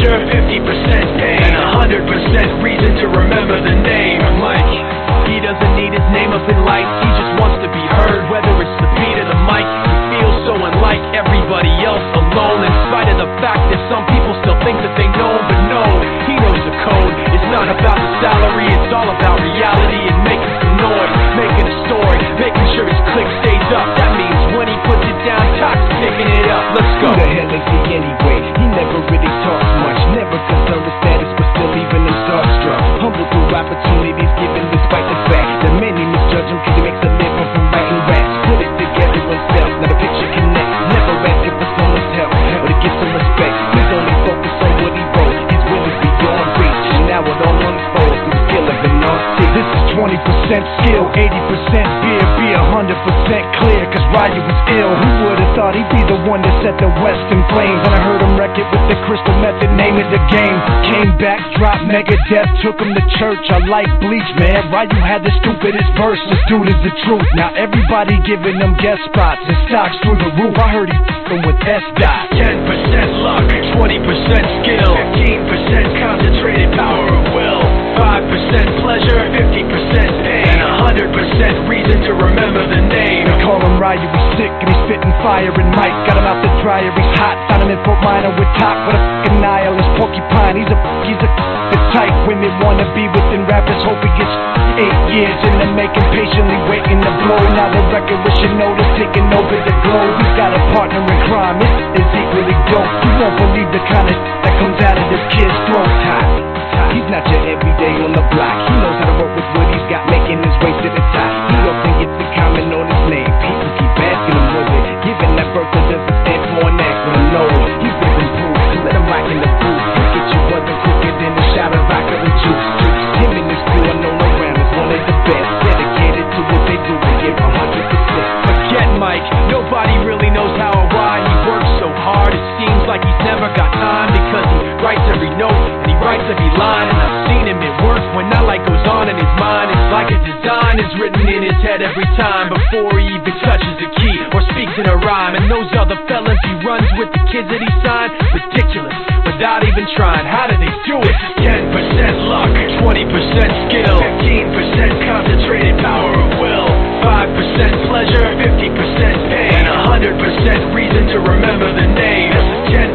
pleasure, 50% pain, and 100% reason to remember the name. Mike, he doesn't need his name up in lights, he just wants to be heard. Whether it's the beat or the mic, he feels so unlike everybody else, alone, in spite of the fact that some people still think that they know him. But no, he knows the code. It's not about the salary, it's all about reality and making some noise, making a story, making sure his click stays up. That means when he puts it down, Tox picking it up. Let's go. Who the hell is he anyway? He never really talks much, never concerned with status, but still leaving them starstruck. Humble through opportunities given despite the fact that many misjudge him cause he makes a living from writing raps. Put it together himself, now the picture connects. Never asking for someone's help or to get some respect. He's only focused on what he wrote. His will is beyond reach, and now it all unfolds through the skill of an artist. This is 20% skill, 80% beer, be 100% clear, cause Ryu was ill. Who would've thought he'd be the one that set the West in flames? And I heard him wreck it with the crystal method, name of the game. Came back, dropped Megadeth, took him to church. I like Bleach, man. Ryu had the stupidest verse, this dude is the truth. Now everybody giving them guest spots and stocks through the roof. I heard he f***ing with S-Dot. 10% luck, 20% skill, 15% concentrated power of will, 5% pleasure, 50% pain, and 100% reason to remember the name. They call him Ryu, he's sick and he's spitting fire. And Mike got him out the dryer, he's hot. Found him in Fort Minor with Talk with a f***ing nihilist porcupine. He's a the type women wanna be within rappers. Hope he gets 8 years in the making, patiently waiting to blow. Now the record with your notice taking over the globe. He's got a partner in crime, this is equally dope. You won't believe the kind of that comes out of this kid's throat. He's not your everyday on the block. He knows how to work with what he's got, making his way to the top. He often gets the comment on his name. People keep asking him, was it giving that birth that doesn't stand for an acronym? No, he's living proof. Let him rock in the booth. He'll get you buzzing quicker than a shot of vodka and juice. Him and his crew are known around as one of the best, dedicated to what they do and give 100%. Forget Mike, nobody really knows how or why he works so hard. It seems like he's never got time, because he writes every note and he writes every line. And I've seen him at work when that light goes on in his mind. It's like a design is written in his head every time, before he even touches a key or speaks in a rhyme. And those other fellas he runs with, the kids that he signed, ridiculous, without even trying. How did